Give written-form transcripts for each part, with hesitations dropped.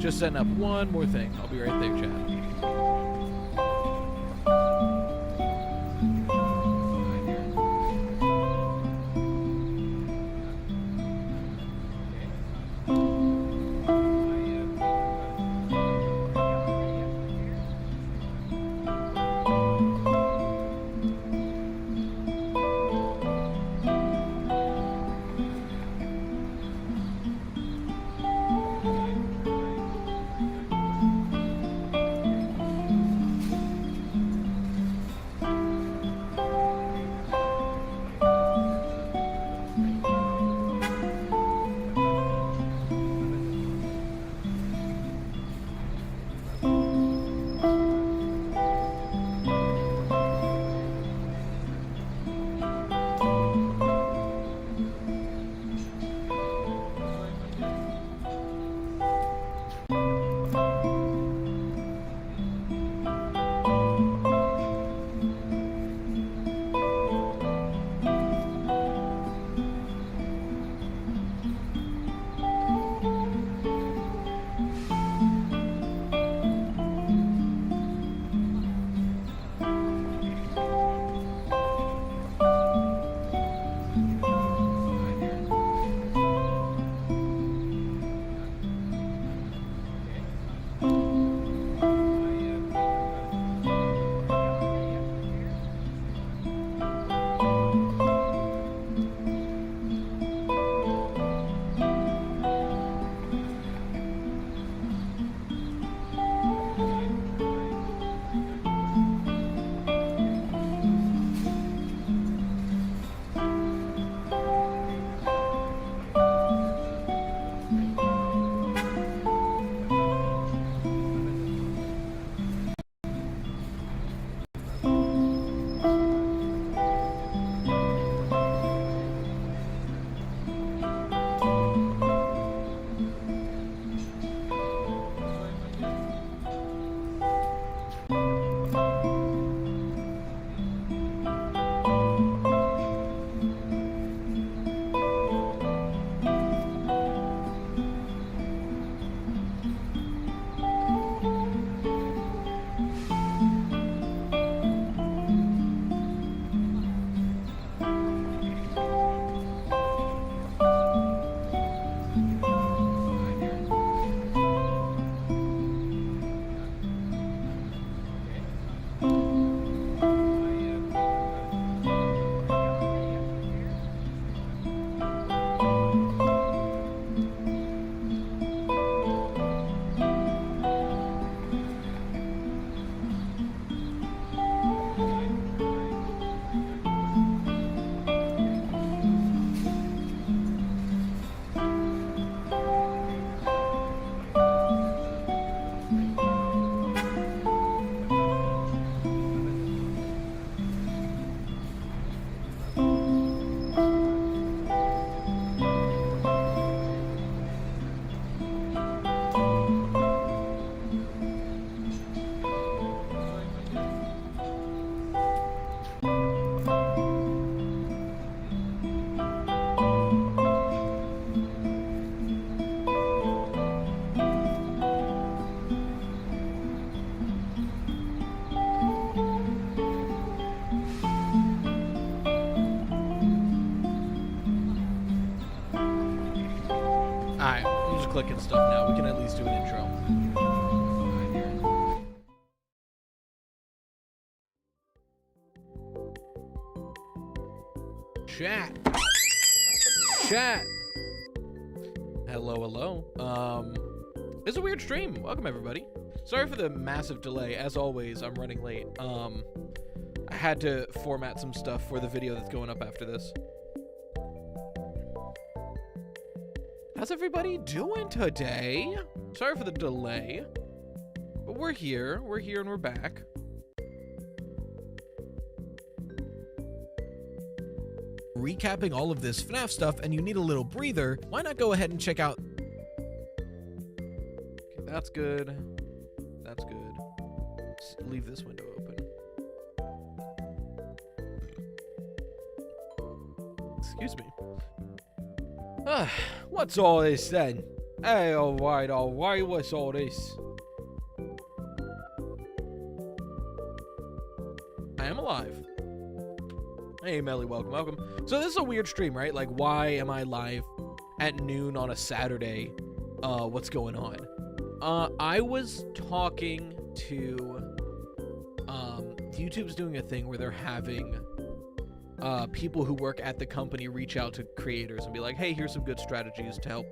Just setting up one more thing. I'll be right there, chat. Clicking stuff now. We can at least do an intro. Chat. Hello. It's a weird stream. Welcome everybody. Sorry for the massive delay. As always, I'm running late. I had to format some stuff for the video that's going up after this. How's everybody doing today? Sorry for the delay, but we're here and we're back. Recapping all of this FNAF stuff and you need a little breather, why not go ahead and check out... Okay, that's good. That's good. Let's leave this window open. Excuse me. What's all this then? Hey, alright, what's all this? I am alive. Hey, Melly, welcome. So this is a weird stream, right? Like, why am I live at noon on a Saturday? What's going on? I was talking to, YouTube's doing a thing where they're having, people who work at the company reach out to creators and be like, hey, here's some good strategies to help,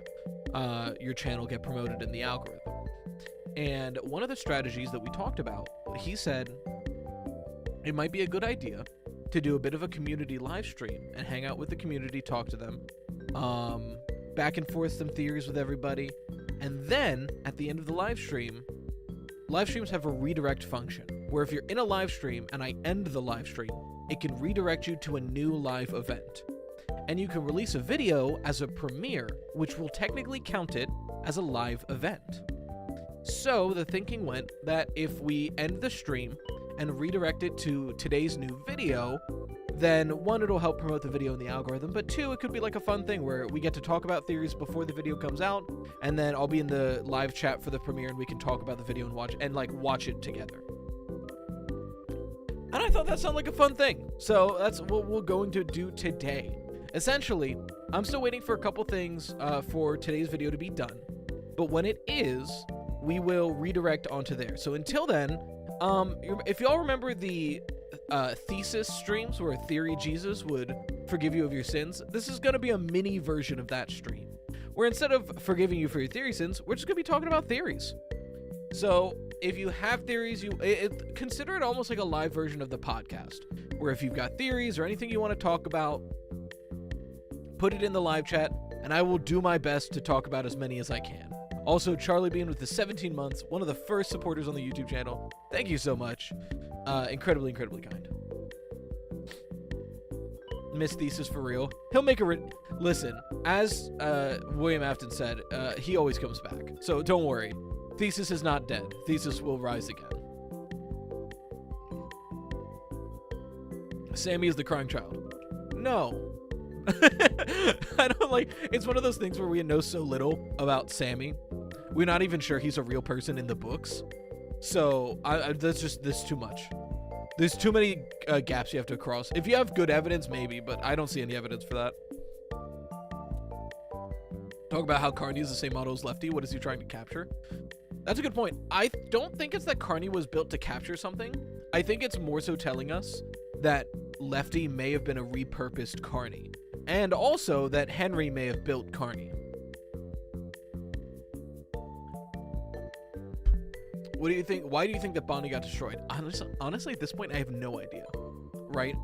your channel get promoted in the algorithm. And one of the strategies that we talked about, he said it might be a good idea to do a bit of a community live stream and hang out with the community, talk to them, back and forth some theories with everybody. And then at the end of the live streams have a redirect function where if you're in a live stream and I end the live stream, it can redirect you to a new live event. And you can release a video as a premiere, which will technically count it as a live event. So the thinking went that if we end the stream and redirect it to today's new video, then one, it'll help promote the video in the algorithm, but two, it could be like a fun thing where we get to talk about theories before the video comes out, and then I'll be in the live chat for the premiere and we can talk about the video and watch it together. And I thought that sounded like a fun thing. So that's what we're going to do today. Essentially, I'm still waiting for a couple things for today's video to be done, but when it is, we will redirect onto there. So until then, if y'all remember the thesis streams where Theory Jesus would forgive you of your sins, this is going to be a mini version of that stream, where instead of forgiving you for your theory sins, we're just going to be talking about theories. So if you have theories, consider it almost like a live version of the podcast, where if you've got theories or anything you want to talk about, put it in the live chat, and I will do my best to talk about as many as I can. Also, Charlie Bean with the 17 months, one of the first supporters on the YouTube channel. Thank you so much. Incredibly kind. Miss Thesis for real. He'll make a listen, as William Afton said, he always comes back. So don't worry. Thesis is not dead. Thesis will rise again. Sammy is the crying child. No. I don't like, it's one of those things where we know so little about Sammy. We're not even sure he's a real person in the books. So that's too much. There's too many gaps you have to cross. If you have good evidence, maybe, but I don't see any evidence for that. Talk about how Carney is the same model as Lefty. What is he trying to capture? That's a good point. I don't think it's that Carney was built to capture something. I think it's more so telling us that Lefty may have been a repurposed Carney. And also that Henry may have built Carney. What do you think? Why do you think that Bonnie got destroyed? Honestly, at this point, I have no idea. Right?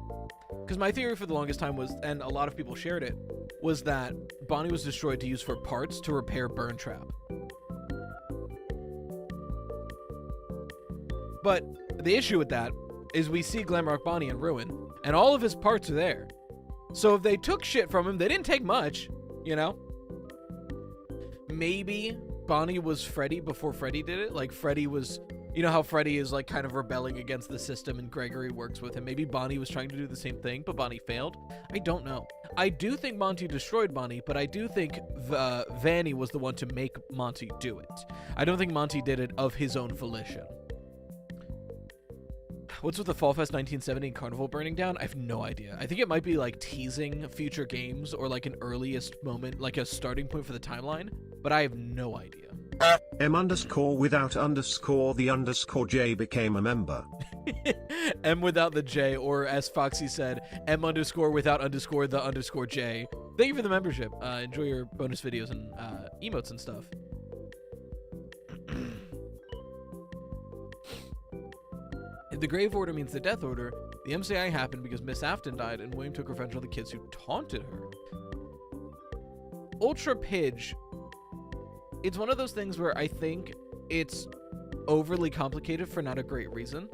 Because my theory for the longest time was, and a lot of people shared it, was that Bonnie was destroyed to use for parts to repair Burn Trap. But the issue with that is we see Glamrock Bonnie in Ruin, and all of his parts are there. So if they took shit from him, they didn't take much, you know? Maybe Bonnie was Freddy before Freddy did it. Like, Freddy was, you know how Freddy is, like, kind of rebelling against the system and Gregory works with him. Maybe Bonnie was trying to do the same thing, but Bonnie failed. I don't know. I do think Monty destroyed Bonnie, but I do think Vanny was the one to make Monty do it. I don't think Monty did it of his own volition. What's with the Fall Fest 1970 and Carnival burning down? I have no idea. I think it might be like teasing future games or like an earliest moment, like a starting point for the timeline, but I have no idea. M_ without underscore the underscore J became a member. M without the J, or as Foxy said, M_ without underscore the underscore J. Thank you for the membership. Enjoy your bonus videos and emotes and stuff. If the grave order means the death order, the MCI happened because Miss Afton died and William took revenge on the kids who taunted her. Ultra Pidge. It's one of those things where I think it's overly complicated for not a great reason.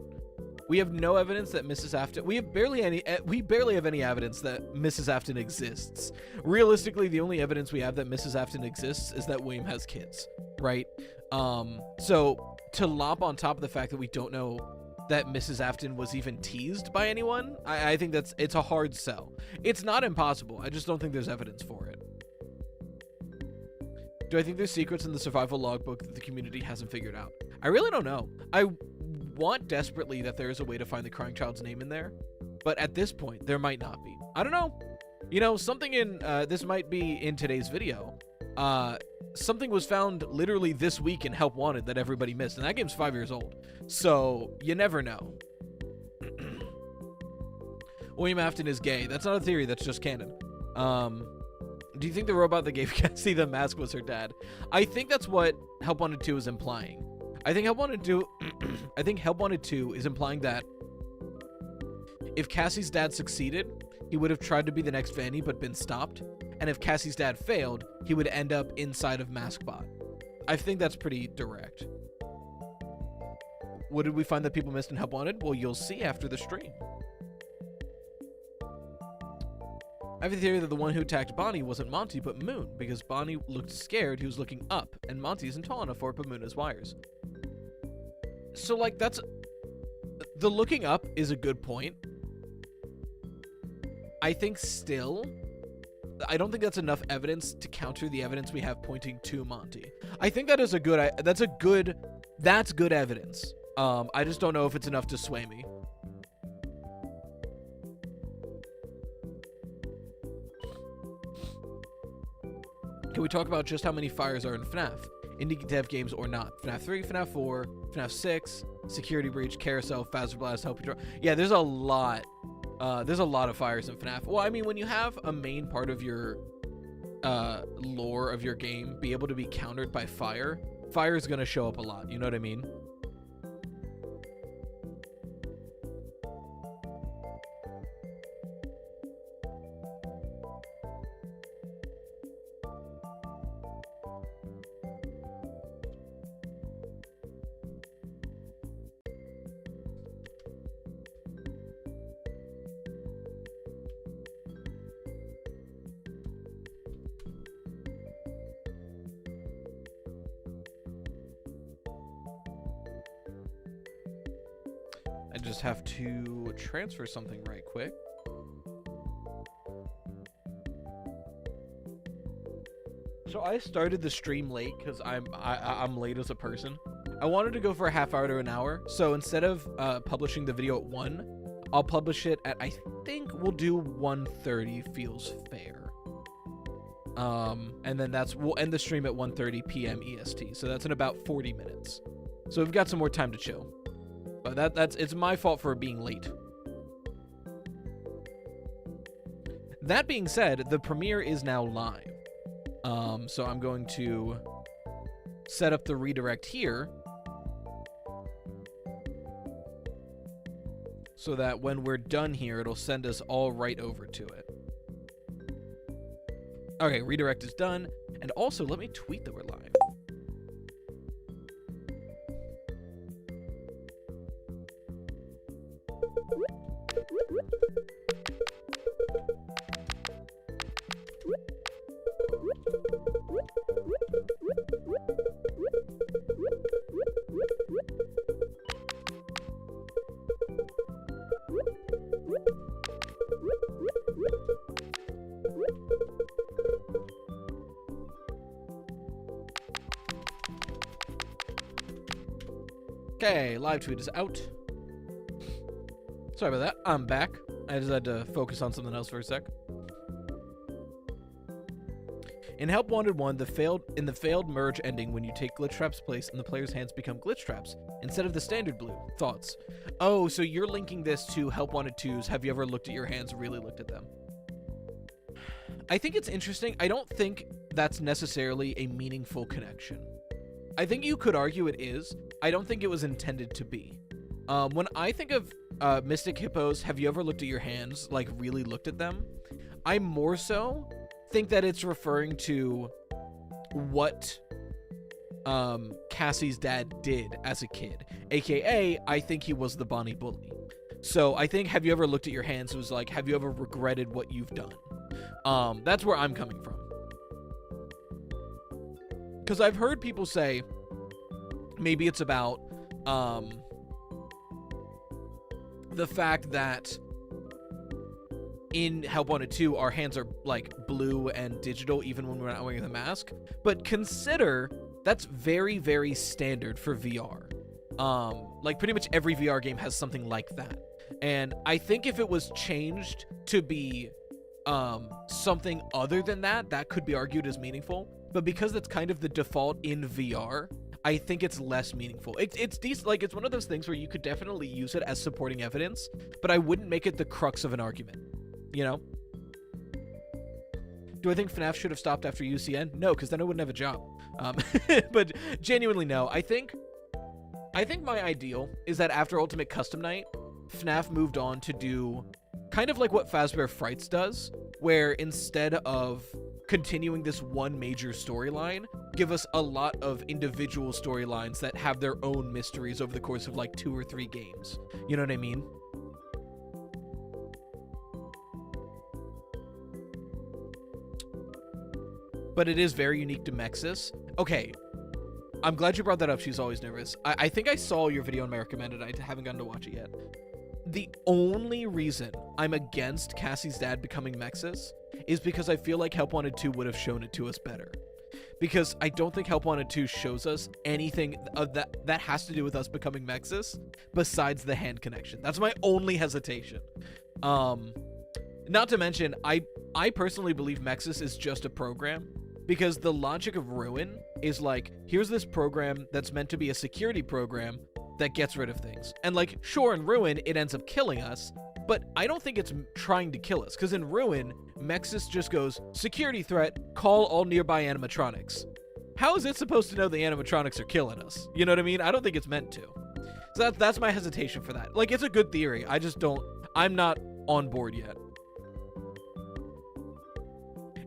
We have no evidence that Mrs. Afton... We barely have any evidence that Mrs. Afton exists. Realistically, the only evidence we have that Mrs. Afton exists is that William has kids, right? So to lop on top of the fact that we don't know that Mrs. Afton was even teased by anyone, I think it's a hard sell. It's not impossible. I just don't think there's evidence for it. Do I think there's secrets in the survival logbook that the community hasn't figured out? I really don't know. I want desperately that there is a way to find the crying child's name in there, but at this point, there might not be. I don't know. You know, something in, this might be in today's video. Something was found literally this week in Help Wanted that everybody missed, and that game's 5 years old. So, you never know. William Afton is gay. That's not a theory, that's just canon. Do you think the robot that gave Cassie the mask was her dad? I think that's what Help Wanted 2 is implying. I think Help Wanted 2 I think Help Wanted 2 is implying that if Cassie's dad succeeded, he would have tried to be the next Vanny but been stopped. And if Cassie's dad failed, he would end up inside of Maskbot. I think that's pretty direct. What did we find that people missed in Help Wanted? Well, you'll see after the stream. I have a theory that the one who attacked Bonnie wasn't Monty, but Moon, because Bonnie looked scared, he was looking up, and Monty isn't tall enough for it, but Moon has wires. So, like, that's... The looking up is a good point. I think still... I don't think that's enough evidence to counter the evidence we have pointing to Monty. I think that is a good... That's good evidence. I just don't know if it's enough to sway me. Can we talk about just how many fires are in FNAF? Indie dev games or not? FNAF 3, FNAF 4, FNAF 6, Security Breach, Carousel, Phasma Blast, Help Patrol. Yeah, there's a lot. There's a lot of fires in FNAF. Well, I mean, when you have a main part of your lore of your game be able to be countered by fire, fire is going to show up a lot. You know what I mean? I just have to transfer something right quick. So I started the stream late because I'm late as a person. I wanted to go for a half hour to an hour. So instead of publishing the video at 1, I'll publish it at, I think we'll do 1:30 feels fair. And then we'll end the stream at 1:30 p.m. EST. So that's in about 40 minutes. So we've got some more time to chill. But it's my fault for being late. That being said, the premiere is now live. So I'm going to set up the redirect here so that when we're done here, it'll send us all right over to it. Okay, redirect is done. And also, let me tweet that we're live. Okay, live tweet is out. Sorry about that. I'm back. I just had to focus on something else for a sec. In Help Wanted 1, the failed merge ending when you take glitch traps place and the player's hands become glitch traps instead of the standard blue. Thoughts? Oh, so you're linking this to Help Wanted 2's Have You Ever Looked at Your Hands, Really Looked at Them? I think it's interesting. I don't think that's necessarily a meaningful connection. I think you could argue it is. I don't think it was intended to be. When I think of Mystic Hippo's Have You Ever Looked at Your Hands, like really looked at them, I more so think that it's referring to what Cassie's dad did as a kid, aka I think he was the Bonnie bully. So I think Have You Ever Looked at Your Hands was like, have you ever regretted what you've done? That's where I'm coming from. Because I've heard people say maybe it's about the fact that in Help Wanted 2, our hands are like blue and digital even when we're not wearing the mask. But consider that's very, very standard for VR. Like pretty much every VR game has something like that. And I think if it was changed to be something other than that, that could be argued as meaningful. But because that's kind of the default in VR, I think it's less meaningful. It's decent. Like, it's one of those things where you could definitely use it as supporting evidence, but I wouldn't make it the crux of an argument, you know? Do I think FNAF should have stopped after UCN? No, because then I wouldn't have a job. But genuinely, no. I think my ideal is that after Ultimate Custom Night, FNAF moved on to do kind of like what Fazbear Frights does, where instead of continuing this one major storyline, give us a lot of individual storylines that have their own mysteries over the course of like 2 or 3 games. You know what I mean? But it is very unique to Mexis. Okay, I'm glad you brought that up. She's always nervous. I think I saw your video on my recommended. I haven't gotten to watch it yet. The only reason I'm against Cassie's dad becoming Mexis is because I feel like Help Wanted 2 would have shown it to us better. Because I don't think Help Wanted 2 shows us anything of that has to do with us becoming Mexis besides the hand connection. That's my only hesitation. Not to mention, I personally believe Mexis is just a program, because the logic of Ruin is like, here's this program that's meant to be a security program that gets rid of things. And like, sure, in Ruin, it ends up killing us, but I don't think it's trying to kill us, because in Ruin, Mexis just goes, security threat, call all nearby animatronics. How is it supposed to know the animatronics are killing us? You know what I mean? I don't think it's meant to. So that's my hesitation for that. Like, it's a good theory. I'm not on board yet.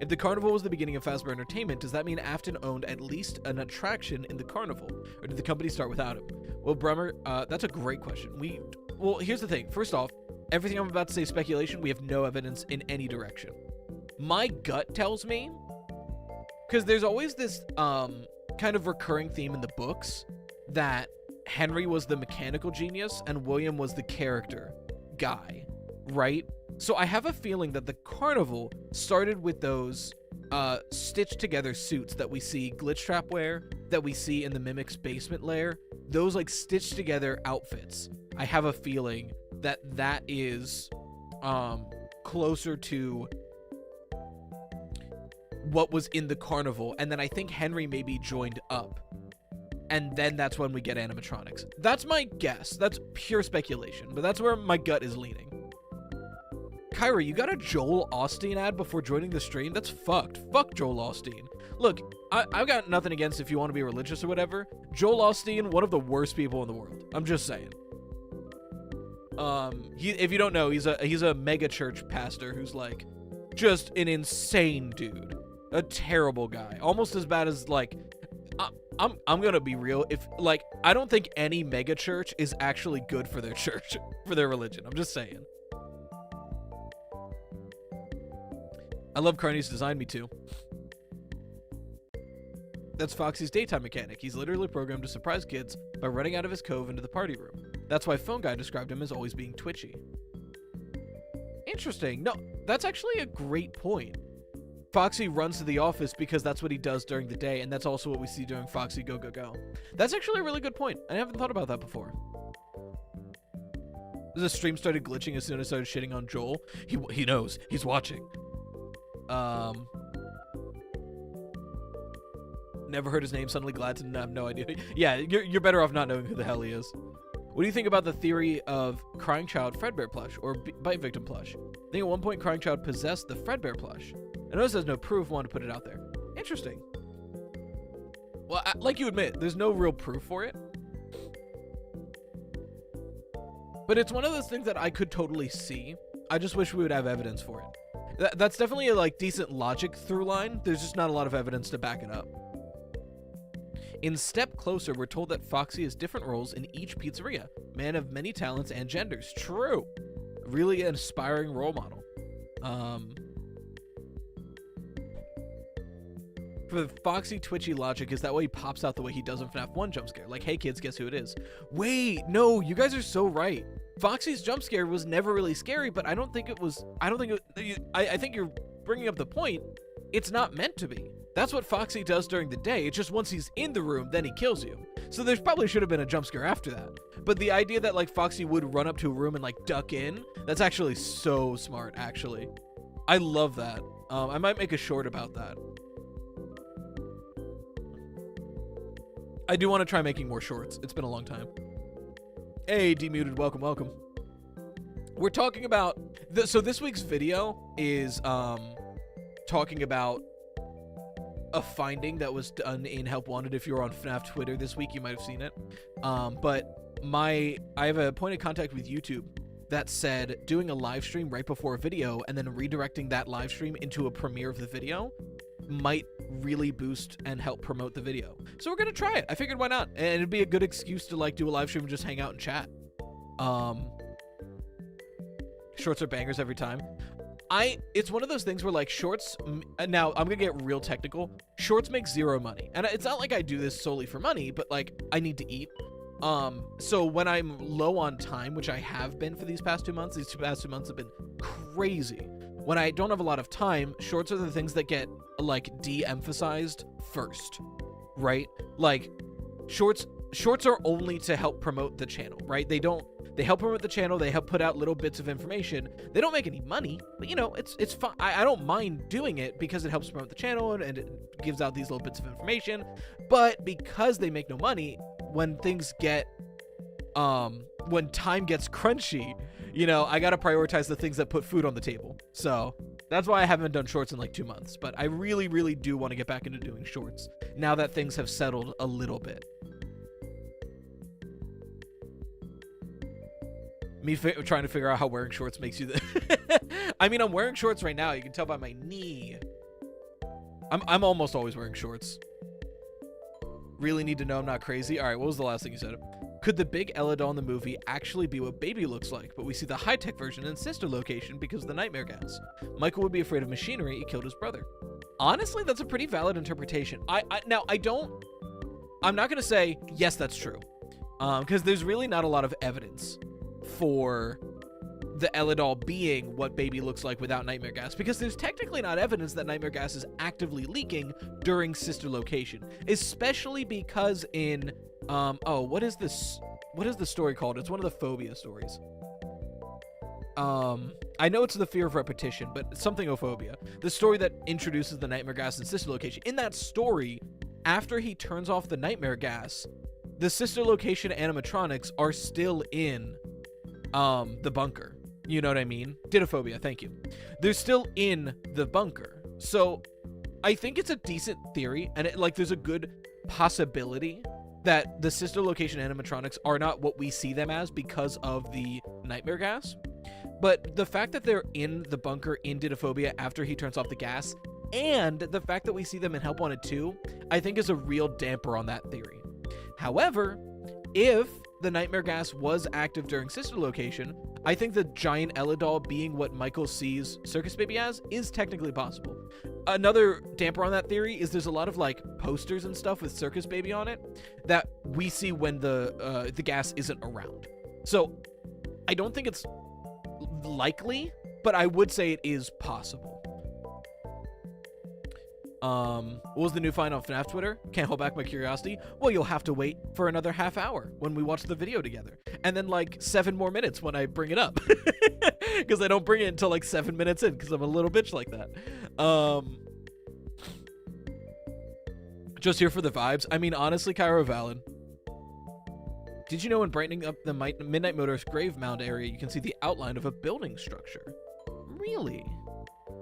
If the carnival was the beginning of Fazbear Entertainment, does that mean Afton owned at least an attraction in the carnival? Or did the company start without him? Well, Bremer, that's a great question. Well, here's the thing. First off, everything I'm about to say is speculation. We have no evidence in any direction. My gut tells me, because there's always this kind of recurring theme in the books, that Henry was the mechanical genius and William was the character guy, right? So I have a feeling that the carnival started with those stitched together suits that we see Glitchtrap wear, that we see in the Mimic's basement lair, those like stitched together outfits. I have a feeling that that is closer to what was in the carnival, and then I think Henry maybe joined up, and then that's when we get animatronics. That's my guess. That's pure speculation, but that's where my gut is leaning. Kyra, you got a Joel Osteen ad before joining the stream? That's fucked. Fuck Joel Osteen. Look, I've got nothing against if you want to be religious or whatever. Joel Osteen, one of the worst people in the world. I'm just saying. If you don't know, he's a mega church pastor who's like just an insane dude. A terrible guy. Almost as bad as like I'm gonna be real. If like I don't think any mega church is actually good for their church, for their religion. I'm just saying. I love Carney's design, me too. That's Foxy's daytime mechanic. He's literally programmed to surprise kids by running out of his cove into the party room. That's why Phone Guy described him as always being twitchy. Interesting. No, that's actually a great point. Foxy runs to the office because that's what he does during the day, and that's also what we see during Foxy Go Go Go. That's actually a really good point. I haven't thought about that before. The stream started glitching as soon as I started shitting on Joel. He knows. He's watching. Never heard his name, suddenly glad to have no idea. Yeah, you're better off not knowing who the hell he is. What do you think about the theory of Crying Child Fredbear plush or Bite Victim plush? I think at one point Crying Child possessed the Fredbear plush. I notice there's no proof, wanted to put it out there. Interesting. Well, like you admit, there's no real proof for it. But it's one of those things that I could totally see. I just wish we would have evidence for it. That's definitely a like decent logic through line. There's just not a lot of evidence to back it up. In Step Closer, we're told that Foxy has different roles in each pizzeria. Man of many talents and genders. True. Really an inspiring role model. for Foxy twitchy logic is that way he pops out the way he does in FNAF 1 jump scare. Like, hey kids, guess who it is? Wait, no, you guys are so right. Foxy's jump scare was never really scary, but I think you're bringing up the point. It's not meant to be. That's what Foxy does during the day. It's just once he's in the room, then he kills you. So there's probably should have been a jump scare after that. But the idea that like Foxy would run up to a room and like duck in, that's actually so smart, actually. I love that. I might make a short about that. I do want to try making more shorts. It's been a long time. Hey, Demuted, welcome, welcome. We're talking about, so this week's video is talking about a finding that was done in Help Wanted. If you're on FNAF Twitter this week, you might have seen it. But I have a point of contact with YouTube that said doing a live stream right before a video and then redirecting that live stream into a premiere of the video might really boost and help promote the video. So we're gonna try it. I figured why not? And it'd be a good excuse to like do a live stream and just hang out and chat. Shorts are bangers every time. It's one of those things where like shorts, now I'm gonna get real technical. Shorts make zero money. And it's not like I do this solely for money, but like I need to eat. So when I'm low on time, which I have been for these past 2 months, have been crazy. When I don't have a lot of time, shorts are the things that get like de-emphasized first, right? Like shorts are only to help promote the channel, right? They help promote the channel. They help put out little bits of information. They don't make any money, but you know, it's fun. I don't mind doing it because it helps promote the channel and it gives out these little bits of information. But because they make no money, when things get, when time gets crunchy, you know, I gotta prioritize the things that put food on the table. So that's why I haven't done shorts in like 2 months. But I really, really do want to get back into doing shorts now that things have settled a little bit. Me trying to figure out how wearing shorts makes you I mean, I'm wearing shorts right now. You can tell by my knee. I'm almost always wearing shorts. Really need to know I'm not crazy. All right, what was the last thing you said? Could the big Ella doll in the movie actually be what Baby looks like, but we see the high-tech version in sister location because of the nightmare gas? Michael would be afraid of machinery. He killed his brother. Honestly, that's a pretty valid interpretation. I'm not going to say, yes, that's true. Because there's really not a lot of evidence for the Ella doll being what Baby looks like without nightmare gas, because there's technically not evidence that nightmare gas is actively leaking during sister location, especially because in what is the story called? It's one of the phobia stories. I know it's the fear of repetition, but it's something ophobia, the story that introduces the nightmare gas in sister location. In that story, after he turns off the nightmare gas, the sister location animatronics are still in the bunker. You know what I mean? Didophobia, thank you. They're still in the bunker. So I think it's a decent theory, and there's a good possibility that the sister location animatronics are not what we see them as because of the nightmare gas. But the fact that they're in the bunker in Didophobia after he turns off the gas, and the fact that we see them in Help Wanted 2, I think is a real damper on that theory. However, if the nightmare gas was active during sister location, I think the giant Ella doll being what Michael sees Circus Baby as is technically possible. Another damper on that theory is there's a lot of like posters and stuff with Circus Baby on it that we see when the gas isn't around. So I don't think it's likely, but I would say it is possible. What was the new find on FNAF Twitter? Can't hold back my curiosity. Well, you'll have to wait for another half hour when we watch the video together. And then like 7 more minutes when I bring it up. Because I don't bring it until like 7 minutes in because I'm a little bitch like that. Just here for the vibes. I mean, honestly, Cairo Valid. Did you know when brightening up the Midnight Motorist grave mound area, you can see the outline of a building structure? Really?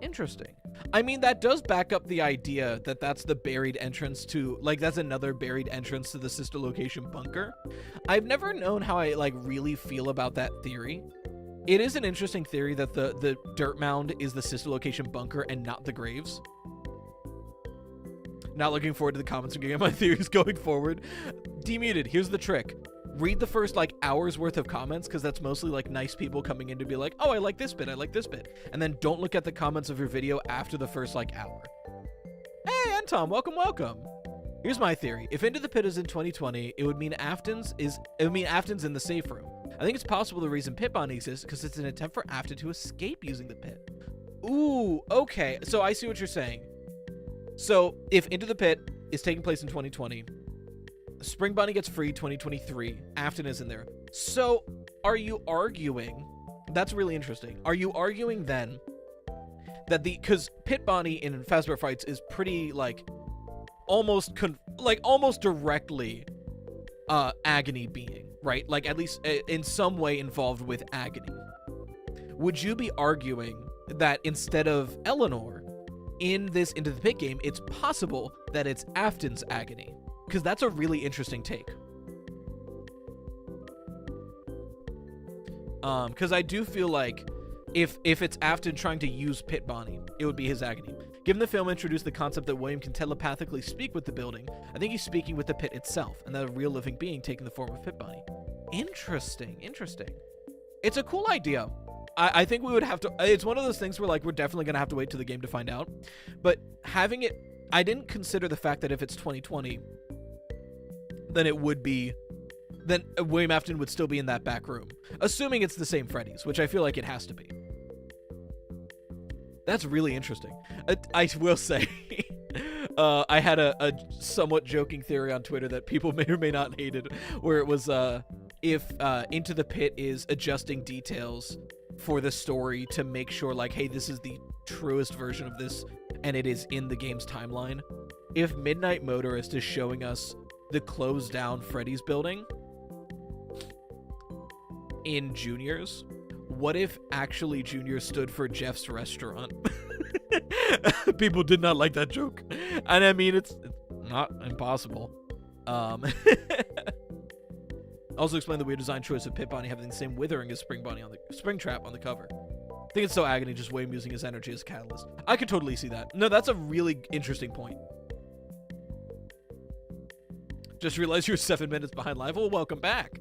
Interesting. I mean, that does back up the idea that that's the buried entrance to, like, that's another buried entrance to the sister location bunker. I've never known how I, like, really feel about that theory. It is an interesting theory that the dirt mound is the sister location bunker and not the graves. Not looking forward to the comments and getting my theories going forward. Demuted, here's the trick. Read the first like hour's worth of comments, because that's mostly like nice people coming in to be like, oh, I like this bit, I like this bit, and then don't look at the comments of your video after the first like hour. Hey, Tom. Welcome, welcome. Here's my theory. If Into the Pit is in 2020, it would mean Afton's in the safe room. I think it's possible the reason Pit Bonnie exists because it's an attempt for Afton to escape using the pit. Ooh, okay. So I see what you're saying. So if Into the Pit is taking place in 2020, Spring Bonnie gets freed 2023, Afton is in there. So are you arguing, that's really interesting, are you arguing then that because Pit Bonnie in Fazbear Fights is pretty like almost directly agony being, right? Like at least in some way involved with agony. Would you be arguing that instead of Eleanor in this Into the Pit game, it's possible that it's Afton's agony? Because that's a really interesting take. Because I do feel like if it's Afton trying to use Pit Bonnie, it would be his agony. Given the film introduced the concept that William can telepathically speak with the building, I think he's speaking with the pit itself, and that a real living being taking the form of Pit Bonnie. Interesting. It's a cool idea. I think we would have to... It's one of those things where, like, we're definitely going to have to wait till the game to find out. But having it... I didn't consider the fact that if it's 2020, then it would be... Then William Afton would still be in that back room. Assuming it's the same Freddy's, which I feel like it has to be. That's really interesting. I will say... I had a somewhat joking theory on Twitter that people may or may not hated, where it was if Into the Pit is adjusting details for the story to make sure, like, hey, this is the truest version of this, and it is in the game's timeline. If Midnight Motorist is showing us the closed down Freddy's building in Juniors, what if actually Juniors stood for Jeff's Restaurant? People did not like that joke, and I mean it's not impossible. Also explain the weird design choice of Pit Bonnie having the same withering as Spring Trap on the cover. I think it's so agony, just William using his energy as a catalyst. I could totally see that. No, that's a really interesting point. Just realized you're 7 minutes behind live. Well, welcome back.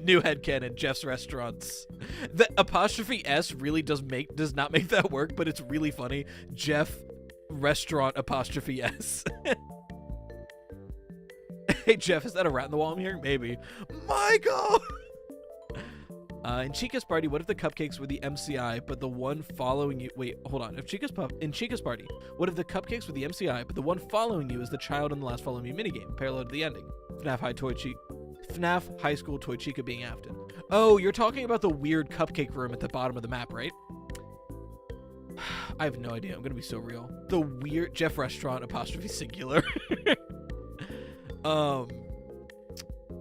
New headcanon, Jeff's Restaurants. The apostrophe S really does not make that work, but it's really funny. Jeff Restaurant apostrophe S. Hey, Jeff, is that a rat in the wall I'm hearing? Maybe. Michael! In Chica's Party, what if the cupcakes were the MCI, but the one following you... Wait, hold on. In Chica's Party, what if the cupcakes were the MCI, but the one following you is the child in the last Follow Me minigame, parallel to the ending? FNAF High School Toy Chica being Afton. Oh, you're talking about the weird cupcake room at the bottom of the map, right? I have no idea. I'm going to be so real. The weird Jeff Restaurant apostrophe singular.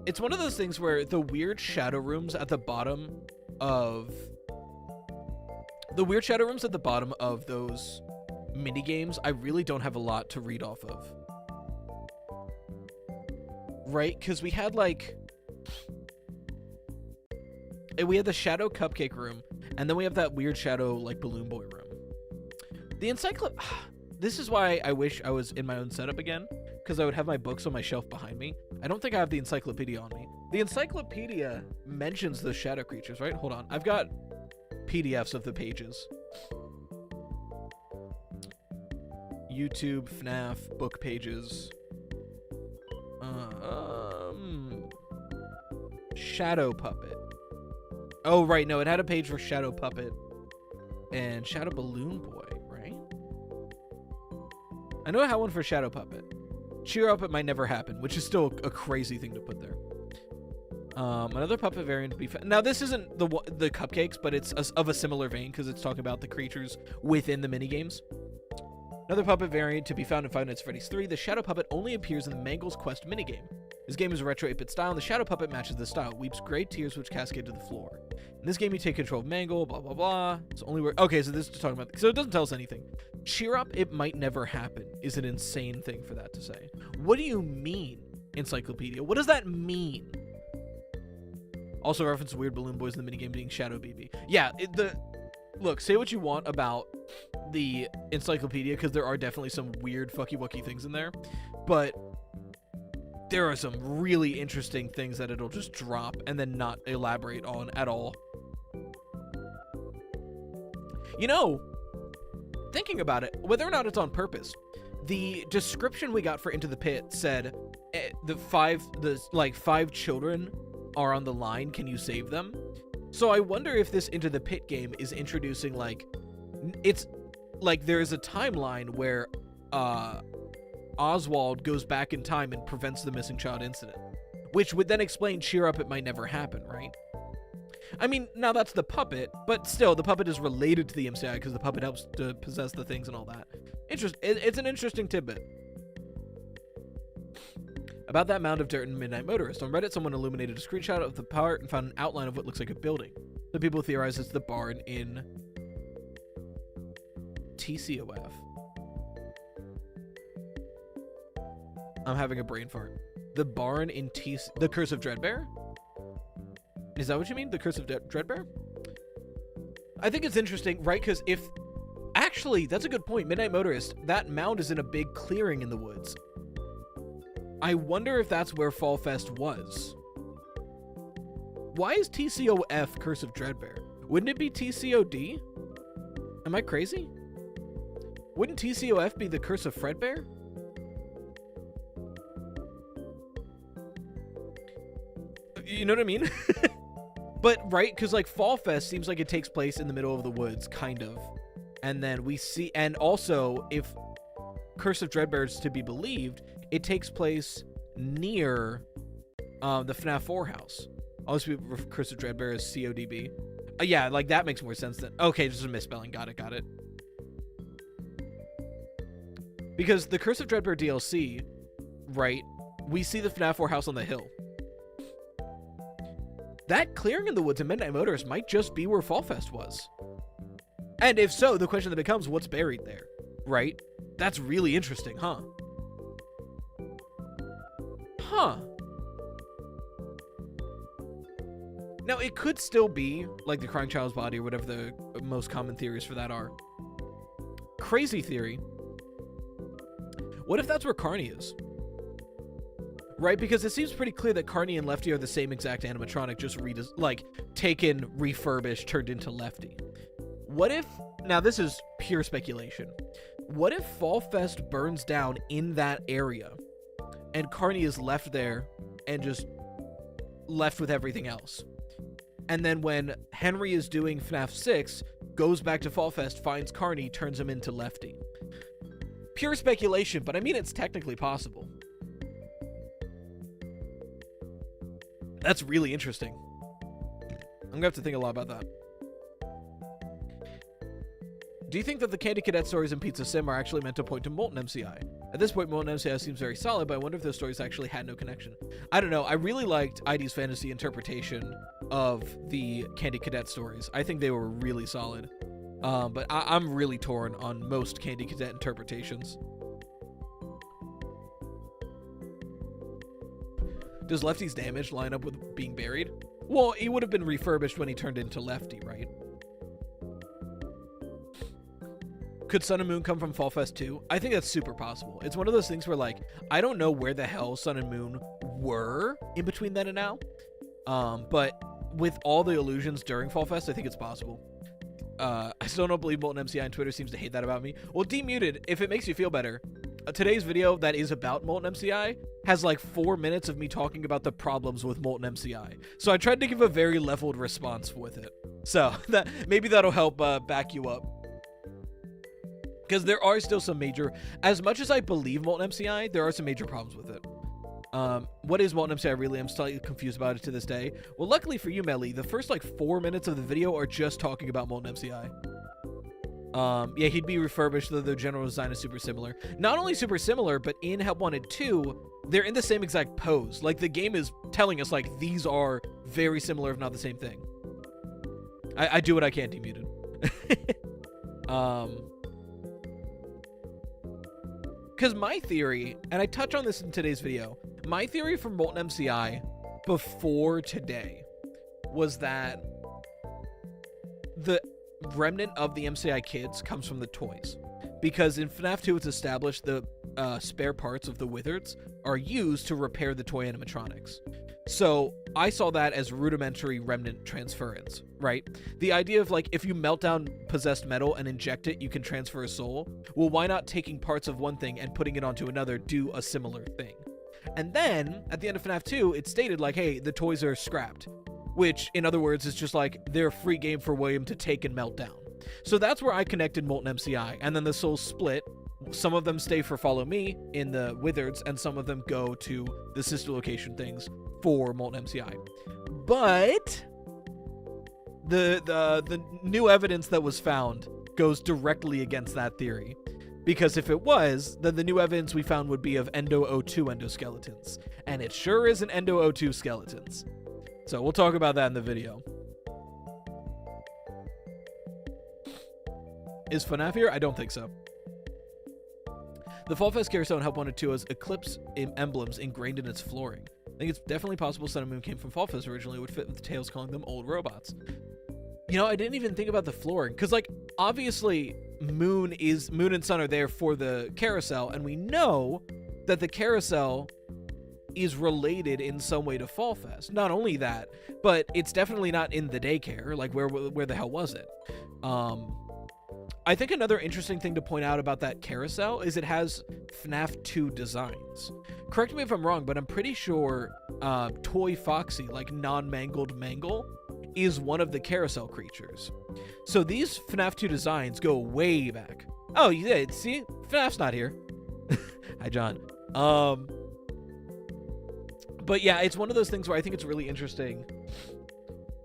It's one of those things where the weird shadow rooms at the bottom of those mini games, I really don't have a lot to read off of, right? Because we had the shadow cupcake room, and then we have that weird shadow like balloon boy room. The this is why I wish I was in my own setup again, because I would have my books on my shelf behind me. I don't think I have the encyclopedia on me. The encyclopedia mentions the shadow creatures, right? Hold on. I've got PDFs of the pages. YouTube, FNAF, book pages. Shadow Puppet. Oh, right. No, it had a page for Shadow Puppet and Shadow Balloon Boy, right? I know I had one for Shadow Puppet. Cheer Up, it might never happen, which is still a crazy thing to put there. Another puppet variant to be now this isn't the cupcakes, but it's of a similar vein because it's talking about the creatures within the minigames. Another puppet variant to be found in Five Nights at Freddy's 3. The Shadow Puppet only appears in the Mangle's Quest minigame. This game is a retro 8-bit style, and the Shadow Puppet matches this style. It weeps great tears which cascade to the floor. In this game, you take control of Mangle, blah, blah, blah. It's only where... Okay, so this is talking about... So it doesn't tell us anything. Cheer Up, it might never happen is an insane thing for that to say. What do you mean, Encyclopedia? What does that mean? Also reference Weird Balloon Boys in the minigame being Shadow BB. Yeah, Look, say what you want about the encyclopedia, because there are definitely some weird fucky-wucky things in there, but there are some really interesting things that it'll just drop and then not elaborate on at all. You know, thinking about it, whether or not it's on purpose, the description we got for Into the Pit said the five children are on the line. Can you save them? So I wonder if this Into the Pit game is introducing it's like there's a timeline where Oswald goes back in time and prevents the missing child incident, which would then explain cheer up, it might never happen, right? I mean, now that's the puppet, but still, the puppet is related to the MCI because the puppet helps to possess the things and all that. It's an interesting tidbit. About that mound of dirt in Midnight Motorist. On Reddit, someone illuminated a screenshot of the part and found an outline of what looks like a building. Some people theorize it's the barn in TCOF. I'm having a brain fart. The barn in The Curse of Dreadbear? Is that what you mean? The Curse of Dreadbear? I think it's interesting, right? Because actually, that's a good point. Midnight Motorist, that mound is in a big clearing in the woods. I wonder if that's where Fall Fest was. Why is TCOF Curse of Dreadbear? Wouldn't it be TCOD? Am I crazy? Wouldn't TCOF be the Curse of Fredbear? You know what I mean? But, right, because, Fall Fest seems like it takes place in the middle of the woods, kind of. And then we see, and also, if Curse of Dreadbear is to be believed, it takes place near the FNAF 4 house. Also, Curse of Dreadbear is CODB. Yeah, that makes more sense than... Okay, just a misspelling. Got it. Because the Curse of Dreadbear DLC, right, we see the FNAF 4 house on the hill. That clearing in the woods in Midnight Motorist might just be where Fall Fest was. And if so, the question that becomes, what's buried there, right? That's really interesting, huh? Now, it could still be, the Crying Child's body or whatever the most common theories for that are. Crazy theory. What if that's where Carney is? Right, because it seems pretty clear that Carney and Lefty are the same exact animatronic, just taken, refurbished, turned into Lefty. What if, now this is pure speculation, what if Fall Fest burns down in that area, and Carney is left there, and just left with everything else? And then when Henry is doing FNAF 6, goes back to Fall Fest, finds Carney, turns him into Lefty. Pure speculation, but I mean it's technically possible. That's really interesting. I'm gonna have to think a lot about that. Do you think that the Candy Cadet stories in Pizza Sim are actually meant to point to Molten MCI? At this point, Molten MCI seems very solid, but I wonder if those stories actually had no connection. I don't know. I really liked ID's fantasy interpretation of the Candy Cadet stories. I think they were really solid. But I'm really torn on most Candy Cadet interpretations. Does Lefty's damage line up with being buried? Well, he would have been refurbished when he turned into Lefty, right? Could Sun and Moon come from Fall Fest 2? I think that's super possible. It's one of those things where, I don't know where the hell Sun and Moon were in between then and now. But with all the illusions during Fall Fest, I think it's possible. I still don't believe Molten MCI on Twitter seems to hate that about me. Well, Demuted, if it makes you feel better, today's video that is about Molten MCI has 4 minutes of me talking about the problems with Molten MCI. So I tried to give a very leveled response with it. So maybe that'll help back you up. Because there are still some major... As much as I believe Molten MCI, there are some major problems with it. What is Molten MCI really? I'm slightly confused about it to this day. Well, luckily for you, Melly, the first 4 minutes of the video are just talking about Molten MCI. Yeah, he'd be refurbished, though the general design is super similar. Not only super similar, but in Help Wanted 2, they're in the same exact pose. The game is telling us, these are very similar, if not the same thing. I do what I can, Demuted. Because my theory, and I touch on this in today's video, my theory for Molten MCI before today was that the remnant of the MCI kids comes from the toys. Because in FNAF 2, it's established the spare parts of the Wizards are used to repair the toy animatronics. So I saw that as rudimentary remnant transference, right? The idea of like, if you melt down possessed metal and inject it, you can transfer a soul. Well, why not taking parts of one thing and putting it onto another do a similar thing? And then at the end of FNAF 2, it stated like, hey, the toys are scrapped, which in other words is just like they're free game for William to take and melt down. So that's where I connected Molten MCI, and then the souls split. Some of them stay for Follow Me in the Wizards, and some of them go to the sister location things for Molten MCI. But the new evidence that was found goes directly against that theory. Because if it was, then the new evidence we found would be of Endo O2 endoskeletons. And it sure isn't Endo O2 skeletons. So we'll talk about that in the video. Is FNAF here? I don't think so. The Fall Fest carousel in Help Wanted 2 has Eclipse emblems ingrained in its flooring. I think it's definitely possible Sun and Moon came from Fall Fest originally. It would fit with the tales calling them old robots. You know, I didn't even think about the flooring. Because, like, obviously, Moon and Sun are there for the carousel. And we know that the carousel is related in some way to Fall Fest. Not only that, but it's definitely not in the daycare. Like, where the hell was it? I think another interesting thing to point out about that carousel is it has FNAF 2 designs. Correct me if I'm wrong, but I'm pretty sure Toy Foxy, like non-mangled Mangle, is one of the carousel creatures. So these FNAF 2 designs go way back. Oh, you did. See? FNAF's not here. Hi, John. But yeah, it's one of those things where I think it's really interesting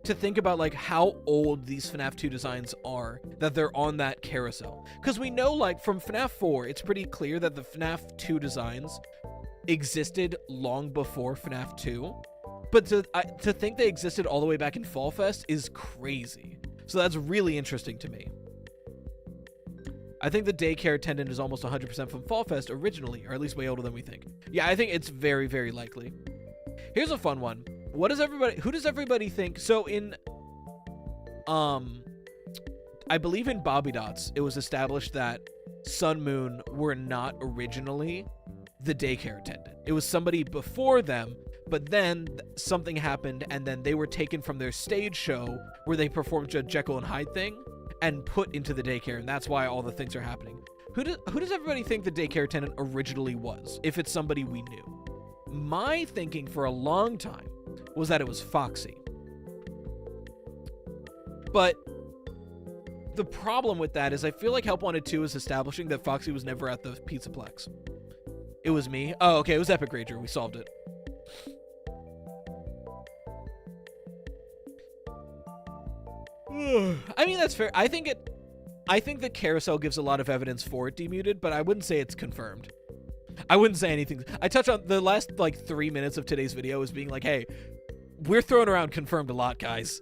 to think about like how old these FNAF 2 designs are that they're on that carousel. Because we know like from FNAF 4, it's pretty clear that the FNAF 2 designs existed long before FNAF 2. But to think they existed all the way back in Fall Fest is crazy. So that's really interesting to me. I think the daycare attendant is almost 100% from Fall Fest originally, or at least way older than we think. Yeah, I think it's very, very likely. Here's a fun one. Who does everybody think? So in, I believe in Bobby Dots, it was established that Sun Moon were not originally the daycare attendant. It was somebody before them, but then something happened and then they were taken from their stage show where they performed a Jekyll and Hyde thing and put into the daycare, and that's why all the things are happening. Who does everybody think the daycare attendant originally was, if it's somebody we knew? My thinking for a long time was that it was Foxy. But the problem with that is I feel like Help Wanted 2 is establishing that Foxy was never at the Pizzaplex. It was me. Oh, okay, it was Epic Rager. We solved it. I mean, that's fair. I think the carousel gives a lot of evidence for it demuted, but I wouldn't say it's confirmed. I wouldn't say anything. I touched on the last like 3 minutes of today's video as being like, hey, we're throwing around confirmed a lot, guys.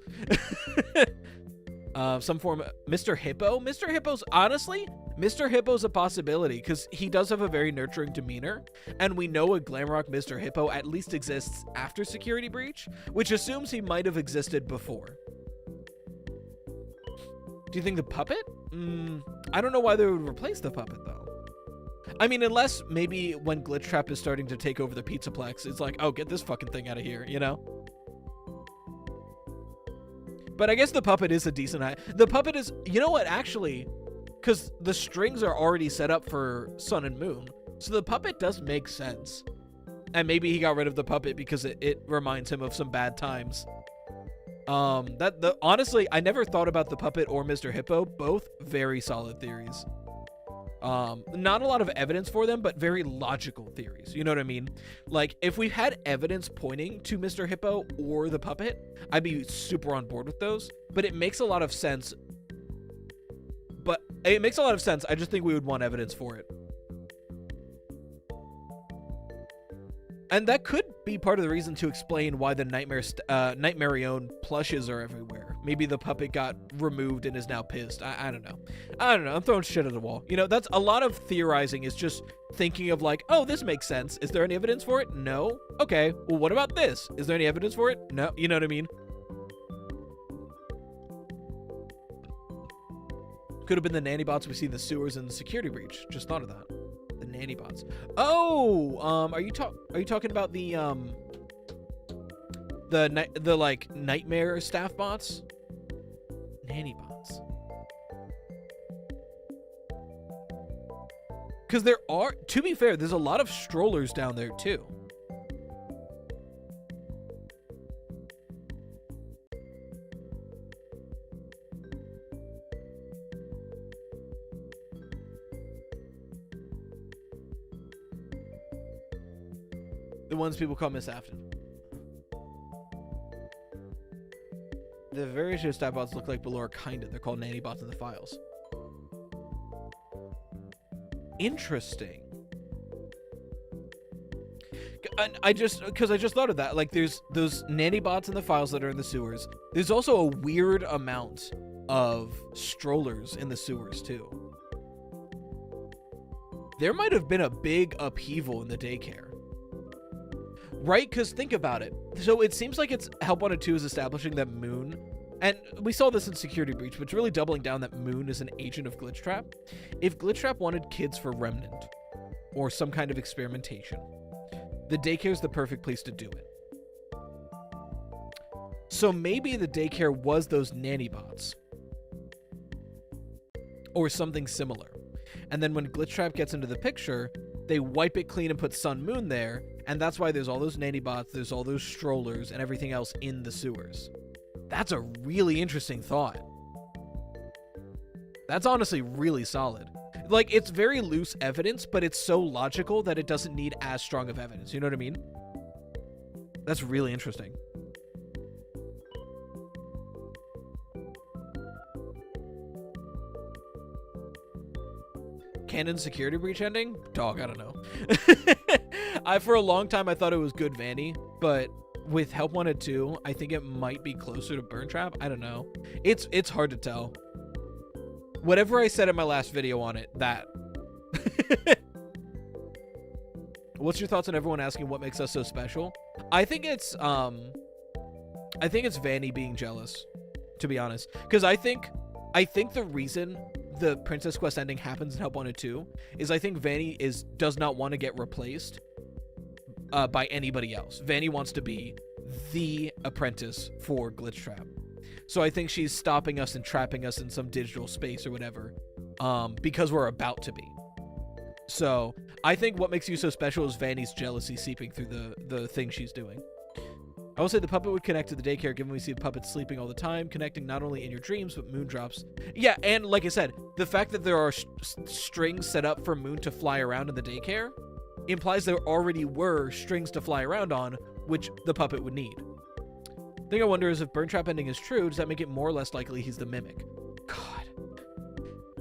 Some form of Mr. Hippo. Mr. Hippo's, honestly, Mr. Hippo's a possibility because he does have a very nurturing demeanor, and we know a Glamrock Mr. Hippo at least exists after Security Breach, which assumes he might have existed before. Do you think the puppet? I don't know why they would replace the puppet, though. I mean, unless maybe when Glitch Trap is starting to take over the Pizzaplex, it's like, oh, get this fucking thing out of here, you know? But I guess the puppet is a decent... The puppet is... You know what, actually? Because the strings are already set up for Sun and Moon. So the puppet does make sense. And maybe he got rid of the puppet because it reminds him of some bad times. Honestly, I never thought about the puppet or Mr. Hippo. Both very solid theories. Not a lot of evidence for them, but very logical theories. You know what I mean? Like, if we had evidence pointing to Mr. Hippo or the puppet, I'd be super on board with those. But it makes a lot of sense. I just think we would want evidence for it. And that could be part of the reason to explain why the Nightmarion plushes are everywhere. Maybe the puppet got removed and is now pissed. I don't know. I'm throwing shit at the wall. You know, that's a lot of theorizing is just thinking of like, oh, this makes sense. Is there any evidence for it? No. Okay. Well, what about this? Is there any evidence for it? No. You know what I mean? Could have been the nanny bots we see in the sewers and the Security Breach. Just thought of that. The nanny bots. Oh, are you talking about the The like nightmare staff bots, nanny bots. Because there are, to be fair, there's a lot of strollers down there too. The ones people call Miss Afton. The various staff bots look like below are kinda. They're called nanny bots in the files. Interesting. I just thought of that. Like, there's those nanny bots in the files that are in the sewers. There's also a weird amount of strollers in the sewers too. There might have been a big upheaval in the daycare. Right, because think about it. So it seems like it's Help Wanted 2 is establishing that Moon, and we saw this in Security Breach, but it's really doubling down that Moon is an agent of Glitchtrap. If Glitchtrap wanted kids for Remnant, or some kind of experimentation, the daycare is the perfect place to do it. So maybe the daycare was those nanny bots. Or something similar. And then when Glitchtrap gets into the picture, they wipe it clean and put Sun Moon there, and that's why there's all those nanny bots, there's all those strollers, and everything else in the sewers. That's a really interesting thought. That's honestly really solid. Like, it's very loose evidence, but it's so logical that it doesn't need as strong of evidence. You know what I mean? That's really interesting. Canon Security Breach ending? Dog, I don't know. For a long time, I thought it was good Vanny, but with Help Wanted 2, I think it might be closer to Burn Trap. I don't know. It's hard to tell. Whatever I said in my last video on it, that. What's your thoughts on everyone asking what makes us so special? I think it's Vanny being jealous, to be honest. Because I think the reason the Princess Quest ending happens in Help Wanted 2 is I think Vanny does not want to get replaced by anybody else. Vanny wants to be the apprentice for Glitchtrap. So I think she's stopping us and trapping us in some digital space or whatever, because we're about to be. So I think what makes you so special is Vanny's jealousy seeping through the thing she's doing. I will say the puppet would connect to the daycare, given we see the puppet sleeping all the time, connecting not only in your dreams, but Moon drops. Yeah, and like I said, the fact that there are strings set up for Moon to fly around in the daycare implies there already were strings to fly around on, which the puppet would need. The thing I wonder is if Burn Trap ending is true, does that make it more or less likely he's the Mimic? God.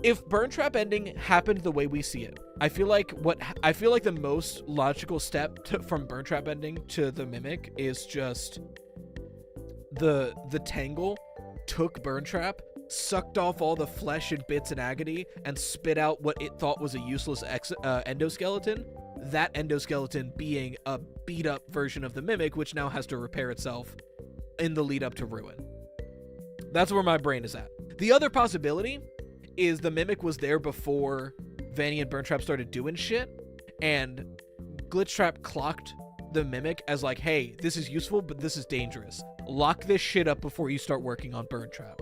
If Burn Trap ending happened the way we see it, I feel like the most logical step from Burn Trap ending to the Mimic is just the Tangle took Burn Trap, sucked off all the flesh and bits and agony, and spit out what it thought was a useless endoskeleton. That endoskeleton being a beat up version of the Mimic, which now has to repair itself in the lead up to Ruin. That's where my brain is at. The other possibility is the Mimic was there before Vanny and Burn Trap started doing shit, and Glitchtrap clocked the Mimic as like, hey, this is useful, but this is dangerous. Lock this shit up before you start working on Burn Trap.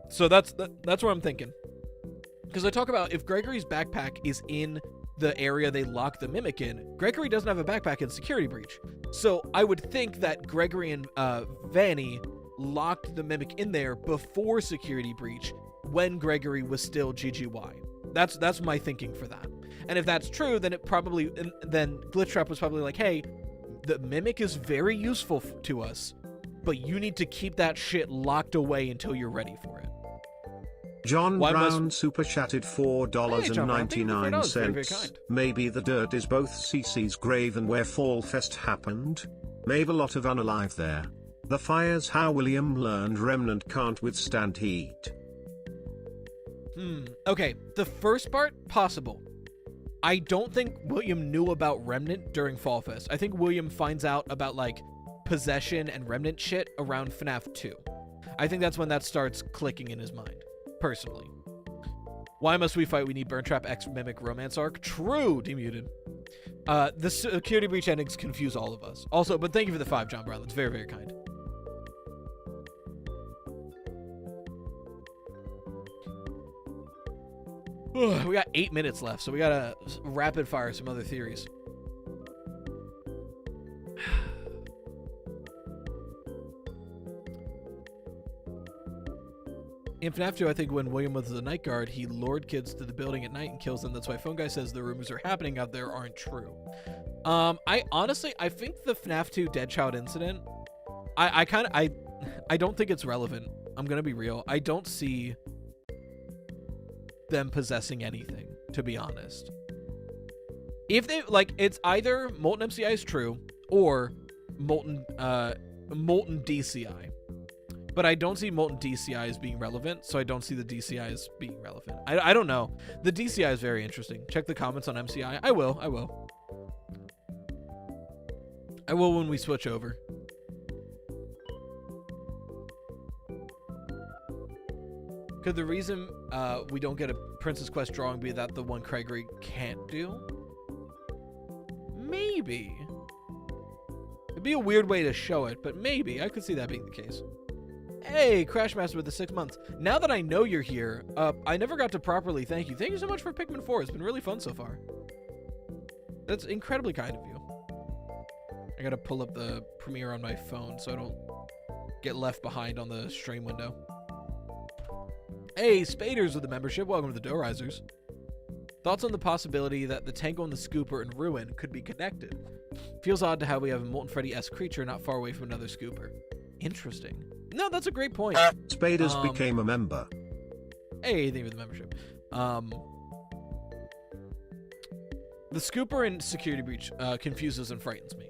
So that's what I'm thinking. Because I talk about if Gregory's backpack is in the area they lock the Mimic in, Gregory doesn't have a backpack in Security Breach. So I would think that Gregory and Vanny locked the Mimic in there before Security Breach when Gregory was still GGY. That's my thinking for that. And if that's true, then then Glitchtrap was probably like, hey, the Mimic is very useful to us, but you need to keep that shit locked away until you're ready for it. John Brown super chatted $4.99. Very, very kind. Maybe the dirt is both CC's grave and where Fall Fest happened. Maybe a lot of unalive there. The fire's how William learned Remnant can't withstand heat. Okay, the first part, possible. I don't think William knew about Remnant during Fall Fest. I think William finds out about, like, possession and Remnant shit around FNAF 2. I think that's when that starts clicking in his mind, personally. Why must we fight? We need Burn Trap X Mimic romance arc. True, Demuted. The security breach endings confuse all of us. Also, but thank you for the 5, John Brown. That's very, very kind. We got 8 minutes left, so we gotta rapid fire some other theories. In FNAF 2, I think when William was the night guard, he lured kids to the building at night and kills them. That's why Phone Guy says the rumors are happening out there aren't true. I honestly think the FNAF 2 Dead Child incident, I don't think it's relevant. I'm gonna be real. I don't see them possessing anything, to be honest. If they, like, it's either Molten MCI is true or Molten DCI. But I don't see Molten DCI as being relevant, so I don't see the DCI as being relevant. I don't know. The DCI is very interesting. Check the comments on MCI. I will when we switch over. Could the reason we don't get a Princess Quest drawing be that the one Gregory can't do? Maybe. It'd be a weird way to show it, but maybe. I could see that being the case. Hey, Crashmaster with the 6 months. Now that I know you're here, I never got to properly thank you. Thank you so much for Pikmin 4. It's been really fun so far. That's incredibly kind of you. I gotta pull up the premiere on my phone so I don't get left behind on the stream window. Hey, Spaders with the membership. Welcome to the Dough Risers. Thoughts on the possibility that the Tango and the Scooper and Ruin could be connected? Feels odd to how we have a Molten Freddy-esque creature not far away from another Scooper. Interesting. No, that's a great point. Spaders became a member. Hey, thank you for the membership. The Scooper and Security Breach confuses and frightens me.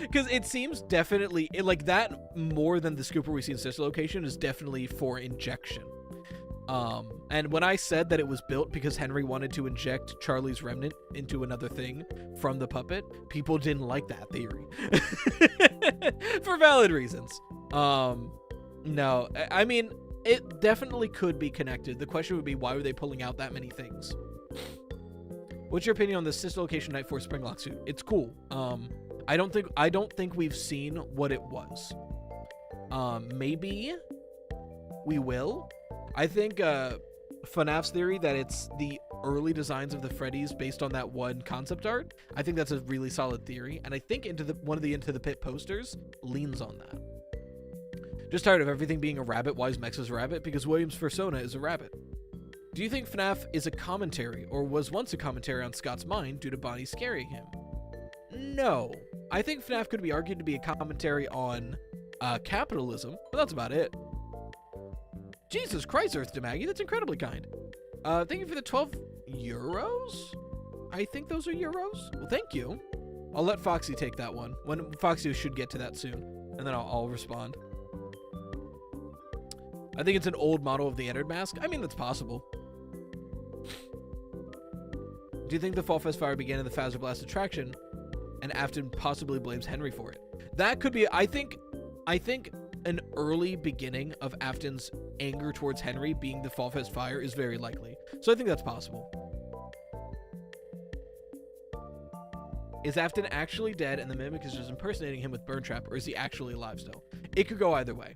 Because it seems definitely, like that more than the Scooper we see in Sister Location is definitely for injection. And when I said that it was built because Henry wanted to inject Charlie's remnant into another thing from the puppet, people didn't like that theory. For valid reasons. No, I mean, it definitely could be connected. The question would be, why were they pulling out that many things? What's your opinion on the Sister Location Night 4 Springlock suit? It's cool. I don't think we've seen what it was. Maybe we will. I think FNAF's theory that it's the early designs of the Freddys based on that one concept art, I think that's a really solid theory, and I think one of the Into the Pit posters leans on that. Just tired of everything being a rabbit. Why is Mex's a rabbit? Because William's persona is a rabbit. Do you think FNAF is a commentary, or was once a commentary on Scott's mind due to Bonnie scaring him? No. I think FNAF could be argued to be a commentary on capitalism, but that's about it. Jesus Christ, Earth to Maggie, that's incredibly kind. Thank you for the 12 euros? I think those are euros? Well, thank you. I'll let Foxy take that one. Foxy should get to that soon, and then I'll respond. I think it's an old model of the Ennard mask. I mean, that's possible. Do you think the Fall Fest fire began in the Fazzer Blast attraction, and Afton possibly blames Henry for it? That could be, I think an early beginning of Afton's anger towards Henry being the Fall Fest fire is very likely. So I think that's possible. Is Afton actually dead and the Mimic is just impersonating him with Burn Trap, or is he actually alive still? It could go either way.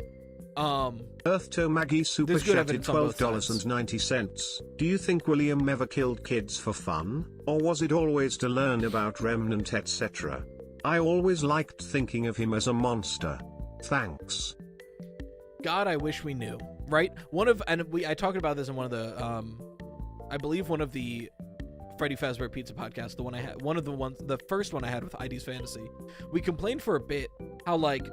Earth to Maggie super chatted $12.90. Do you think William ever killed kids for fun, or was it always to learn about Remnant etc.? I always liked thinking of him as a monster. Thanks. God, I wish we knew. Right? I talked about this in one of the I believe one of the Freddy Fazbear Pizza podcast, the one I had, the first one I had with ID's Fantasy. We complained for a bit how, like,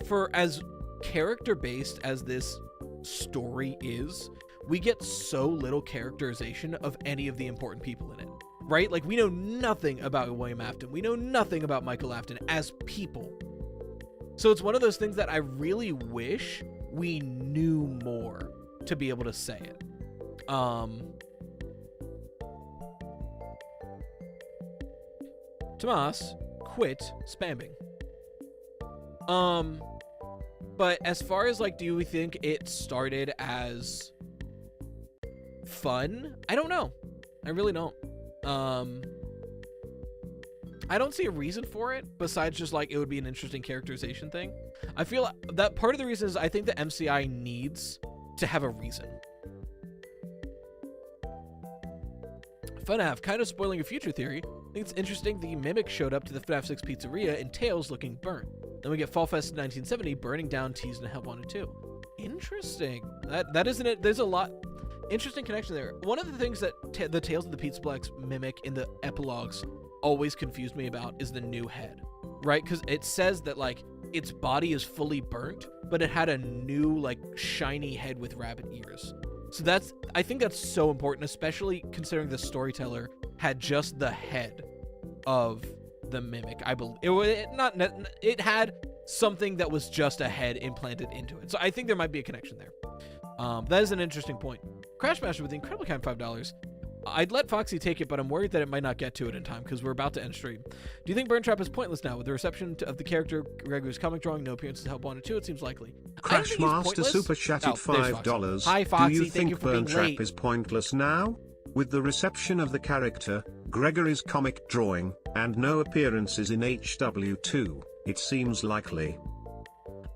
for as character based as this story is, we get so little characterization of any of the important people in it, right? Like, we know nothing about William Afton, we know nothing about Michael Afton as people, so it's one of those things that I really wish we knew more to be able to say it. Tomas, quit spamming. But as far as, like, do we think it started as fun? I don't know. I really don't. I don't see a reason for it besides just like it would be an interesting characterization thing. I feel that part of the reason is I think the MCI needs to have a reason. FNAF, kind of spoiling a future theory. I think it's interesting the Mimic showed up to the FNAF 6 pizzeria in Tails looking burnt. Then we get Fall Fest 1970 burning down Teased and Help Wanted 2. Interesting. That isn't it. There's a lot interesting connection there. One of the things that the Tales of the Pizza Blacks mimic in the epilogues always confused me about is the new head, right? Because it says that like its body is fully burnt, but it had a new like shiny head with rabbit ears. So I think that's so important, especially considering the storyteller had just the head of the Mimic. I believe it had something that was just a head implanted into it. So I think there might be a connection there. That is an interesting point. Crashmaster with the incredibly kind $5. I'd let Foxy take it, but I'm worried that it might not get to it in time because we're about to end stream. Do you think Burn Trap is pointless now? With the reception of the character Gregory's comic drawing, no appearances to Help Wanted 2, it seems likely. Crashmaster super chatted $5. Hi, Foxy. Do you think for Burn Trap late. is pointless now? With the reception of the character, Gregory's comic drawing, and no appearances in HW2, it seems likely.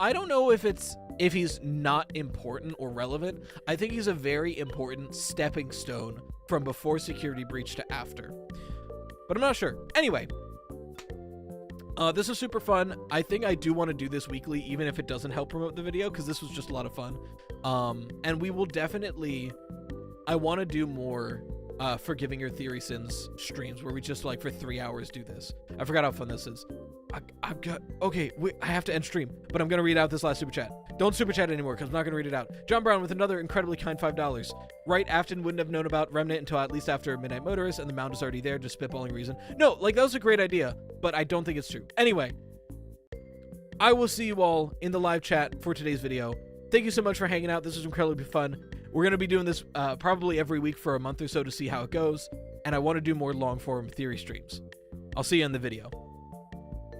I don't know if he's not important or relevant. I think he's a very important stepping stone from before security breach to after. But I'm not sure. Anyway, this is super fun. I think I do want to do this weekly, even if it doesn't help promote the video, because this was just a lot of fun. And we will definitely... I want to do more Forgiving Your Theory Sins streams where we just like for 3 hours do this. I forgot how fun this is. I've got... Okay, wait, I have to end stream, but I'm going to read out this last super chat. Don't super chat anymore because I'm not going to read it out. John Brown with another incredibly kind $5. Right, Afton wouldn't have known about Remnant until at least after Midnight Motorist, and the mound is already there, just spitballing reason. No, like that was a great idea, but I don't think it's true. Anyway, I will see you all in the live chat for today's video. Thank you so much for hanging out. This was incredibly fun. We're going to be doing this probably every week for a month or so to see how it goes, and I want to do more long-form theory streams. I'll see you in the video.